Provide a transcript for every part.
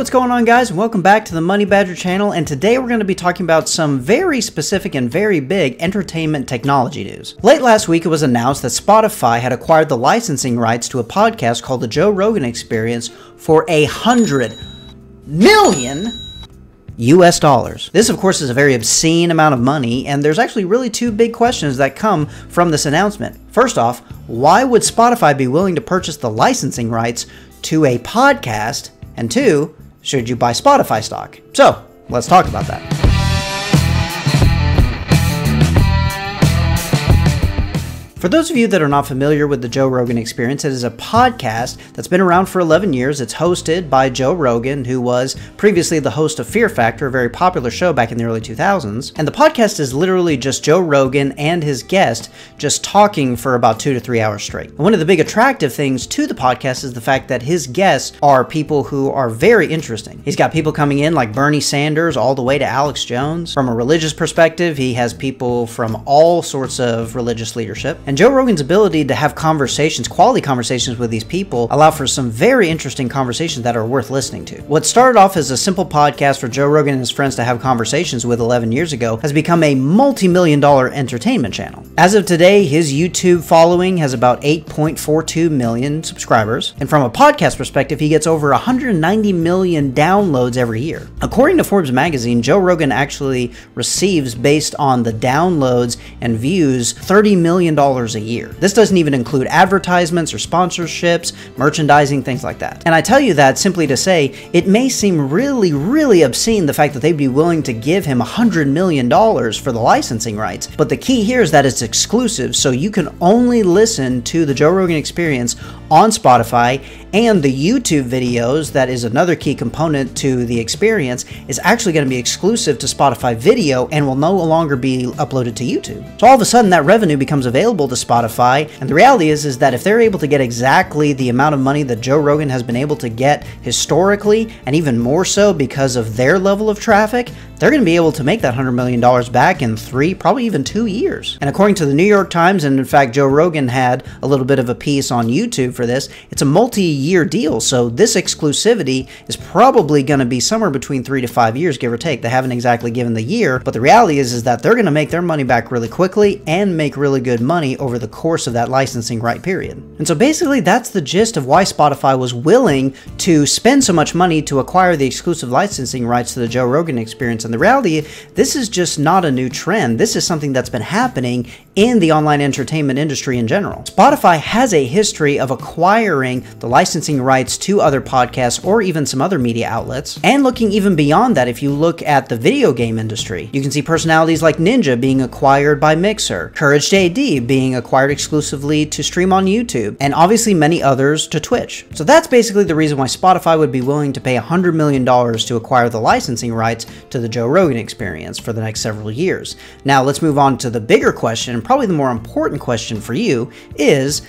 what's going on, guys? Welcome back to the Money Badger channel, and today we're going to be talking about some very specific and very big entertainment technology news. Late last week, it was announced that Spotify had acquired the licensing rights to a podcast called the Joe Rogan Experience for $100 million. This, of course, is a very obscene amount of money, and there's actually really two big questions that come from this announcement. First off, why would Spotify be willing to purchase the licensing rights to a podcast? And two, should you buy Spotify stock? So, let's talk about that. For those of you that are not familiar with the Joe Rogan Experience, it is a podcast that's been around for 11 years. It's hosted by Joe Rogan, who was previously the host of Fear Factor, a very popular show back in the early 2000s. And the podcast is literally just Joe Rogan and his guest just talking for about 2 to 3 hours straight. And one of the big attractive things to the podcast is the fact that his guests are people who are very interesting. He's got people coming in like Bernie Sanders all the way to Alex Jones. From a religious perspective, he has people from all sorts of religious leadership. And Joe Rogan's ability to have conversations, quality conversations with these people, allow for some very interesting conversations that are worth listening to. What started off as a simple podcast for Joe Rogan and his friends to have conversations with 11 years ago has become a multi-million-dollar entertainment channel. As of today, his YouTube following has about 8.42 million subscribers. And from a podcast perspective, he gets over 190 million downloads every year. According to Forbes magazine, Joe Rogan actually receives, based on the downloads and views, $30 million a year. This doesn't even include advertisements or sponsorships, merchandising, things like that. And I tell you that simply to say, it may seem really obscene the fact that they'd be willing to give him $100 million for the licensing rights. But the key here is that it's exclusive, so you can only listen to the Joe Rogan Experience on Spotify, and the YouTube videos, that is another key component to the experience, is actually going to be exclusive to Spotify video and will no longer be uploaded to YouTube. So all of a sudden that revenue becomes available to Spotify, and the reality is that if they're able to get exactly the amount of money that Joe Rogan has been able to get historically, and even more so because of their level of traffic, they're going to be able to make that $100 million back in 3, probably even 2 years. And according to the New York Times, and in fact Joe Rogan had a little bit of a piece on YouTube for this, it's a multi-year deal, so this exclusivity is probably going to be somewhere between 3 to 5 years, give or take. They haven't exactly given the year, but the reality is that they're going to make their money back really quickly and make really good money over the course of that licensing right period. And so basically that's the gist of why Spotify was willing to spend so much money to acquire the exclusive licensing rights to the Joe Rogan Experience. And the reality, this is just not a new trend. This is something that's been happening in the online entertainment industry in general. Spotify has a history of acquiring the licensing rights to other podcasts or even some other media outlets. And looking even beyond that, if you look at the video game industry, you can see personalities like Ninja being acquired by Mixer, Courage JD being acquired exclusively to stream on YouTube, and obviously many others to Twitch. So that's basically the reason why Spotify would be willing to pay $100 million to acquire the licensing rights to the Joe Rogan Experience for the next several years. Now let's move on to the bigger question, and probably the more important question for you is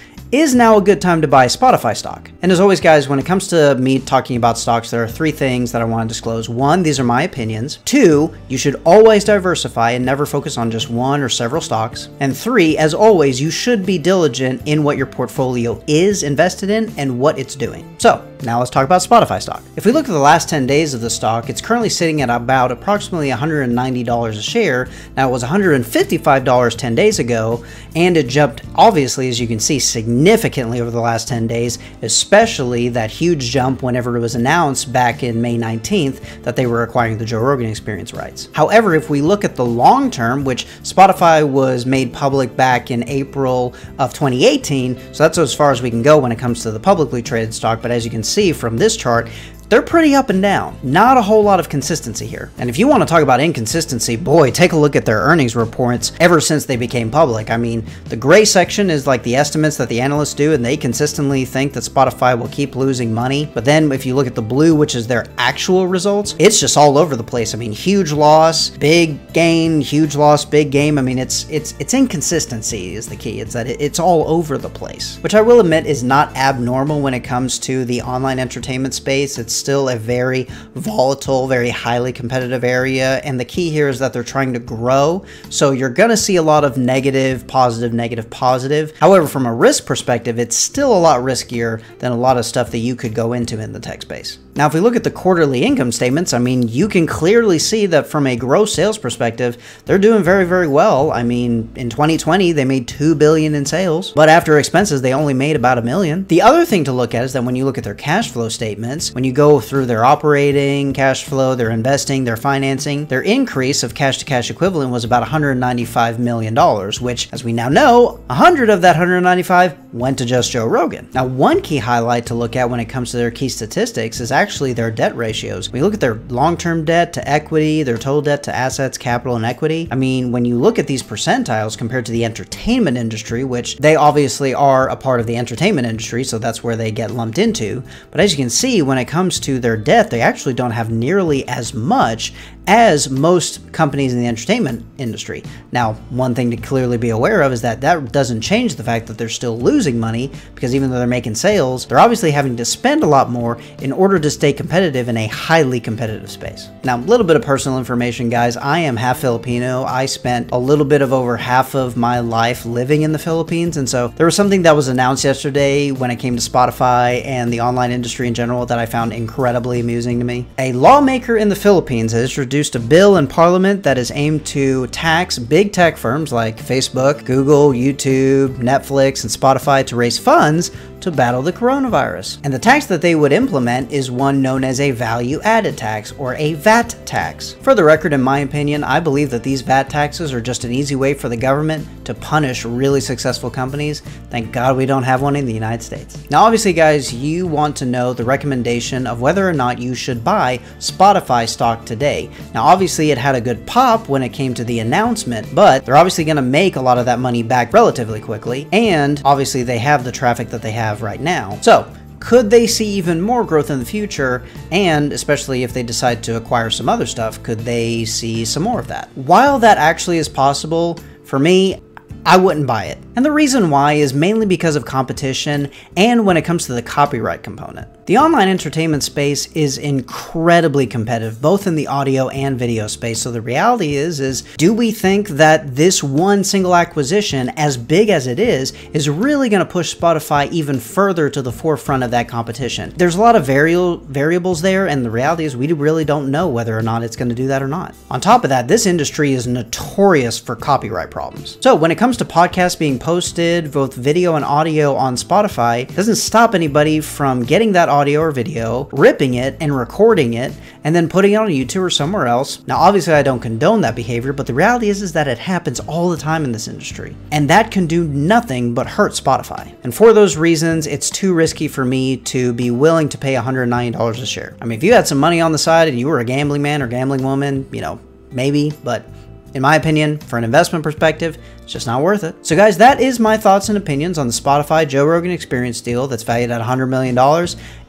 now a good time to buy Spotify stock? And as always, guys, when it comes to me talking about stocks, there are 3 things that I want to disclose. 1, these are my opinions. 2, you should always diversify and never focus on just one or several stocks. And 3, as always, you should be diligent in what your portfolio is invested in and what it's doing. So now let's talk about Spotify stock. If we look at the last 10 days of the stock, it's currently sitting at about approximately $190 a share. Now it was $155 10 days ago, and it jumped, obviously, as you can see, significantly over the last 10 days, especially that huge jump whenever it was announced back in May 19th that they were acquiring the Joe Rogan Experience rights. However, if we look at the long term, which Spotify was made public back in April of 2018, so that's as far as we can go when it comes to the publicly traded stock, but as you can see from this chart, they're pretty up and down. Not a whole lot of consistency here. And if you want to talk about inconsistency, boy, take a look at their earnings reports ever since they became public. I mean, the gray section is like the estimates that the analysts do, and they consistently think that Spotify will keep losing money. But then if you look at the blue, which is their actual results, it's just all over the place. I mean, huge loss, big gain, huge loss, big gain. I mean, it's inconsistency is the key. It's that it's all over the place, which I will admit is not abnormal when it comes to the online entertainment space. It's still a very volatile, very highly competitive area, and the key here is that they're trying to grow, so you're gonna see a lot of negative, positive, negative, positive. However, from a risk perspective, it's still a lot riskier than a lot of stuff that you could go into in the tech space. Now, if we look at the quarterly income statements, I mean, you can clearly see that from a gross sales perspective, they're doing very, very well. I mean, in 2020, they made $2 billion in sales, but after expenses, they only made about $1 million. The other thing to look at is that when you look at their cash flow statements, when you go through their operating cash flow, their investing, their financing, their increase of cash to cash equivalent was about $195 million, which, as we now know, 100 of that 195 went to just Joe Rogan. Now, one key highlight to look at when it comes to their key statistics is actually their debt ratios. When you look at their long-term debt to equity, their total debt to assets, capital, and equity, I mean, when you look at these percentiles compared to the entertainment industry, which they obviously are a part of the entertainment industry, so that's where they get lumped into, but as you can see, when it comes to their debt, they actually don't have nearly as much as most companies in the entertainment industry. Now, one thing to clearly be aware of is that that doesn't change the fact that they're still losing money, because even though they're making sales, they're obviously having to spend a lot more in order to stay competitive in a highly competitive space. Now, a little bit of personal information, guys. I am half Filipino. I spent a little bit of over half of my life living in the Philippines, and so there was something that was announced yesterday when it came to Spotify and the online industry in general that I found incredibly amusing to me. A lawmaker in the Philippines has introduced a bill in Parliament that is aimed to tax big tech firms like Facebook, Google, YouTube, Netflix, and Spotify to raise funds to battle the coronavirus. And the tax that they would implement is one known as a value-added tax, or a VAT tax. For the record, in my opinion, I believe that these VAT taxes are just an easy way for the government to punish really successful companies. Thank God we don't have one in the United States. Now, obviously, guys, you want to know the recommendation of whether or not you should buy Spotify stock today. Now, obviously, it had a good pop when it came to the announcement, but they're obviously going to make a lot of that money back relatively quickly, and obviously they have the traffic that they have right now. So, could they see even more growth in the future? And especially if they decide to acquire some other stuff, could they see some more of that? While that actually is possible, for me, I wouldn't buy it. And the reason why is mainly because of competition and when it comes to the copyright component. The online entertainment space is incredibly competitive, both in the audio and video space. So the reality is do we think that this one single acquisition, as big as it is really going to push Spotify even further to the forefront of that competition? There's a lot of variables there, and the reality is we really don't know whether or not it's going to do that or not. On top of that, this industry is notorious for copyright problems. So when it comes to podcasts being posted, both video and audio on Spotify, it doesn't stop anybody from getting that audio or video, ripping it and recording it, and then putting it on YouTube or somewhere else. Now, obviously, I don't condone that behavior, but the reality is that it happens all the time in this industry, and that can do nothing but hurt Spotify. And for those reasons, it's too risky for me to be willing to pay $190 a share. I mean, if you had some money on the side and you were a gambling man or gambling woman, you know, maybe, but in my opinion, for an investment perspective, it's just not worth it. So guys, that is my thoughts and opinions on the Spotify Joe Rogan Experience deal that's valued at $100 million,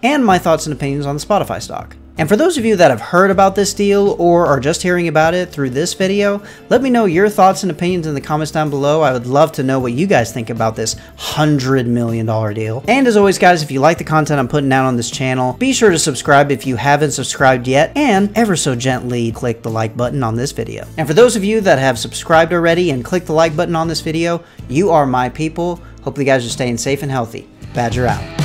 and my thoughts and opinions on the Spotify stock. And for those of you that have heard about this deal or are just hearing about it through this video, let me know your thoughts and opinions in the comments down below. I would love to know what you guys think about this $100 million deal. And as always, guys, if you like the content I'm putting out on this channel, be sure to subscribe if you haven't subscribed yet, and ever so gently click the like button on this video. And for those of you that have subscribed already and clicked the like button on this video, you are my people. Hopefully you guys are staying safe and healthy. Badger out.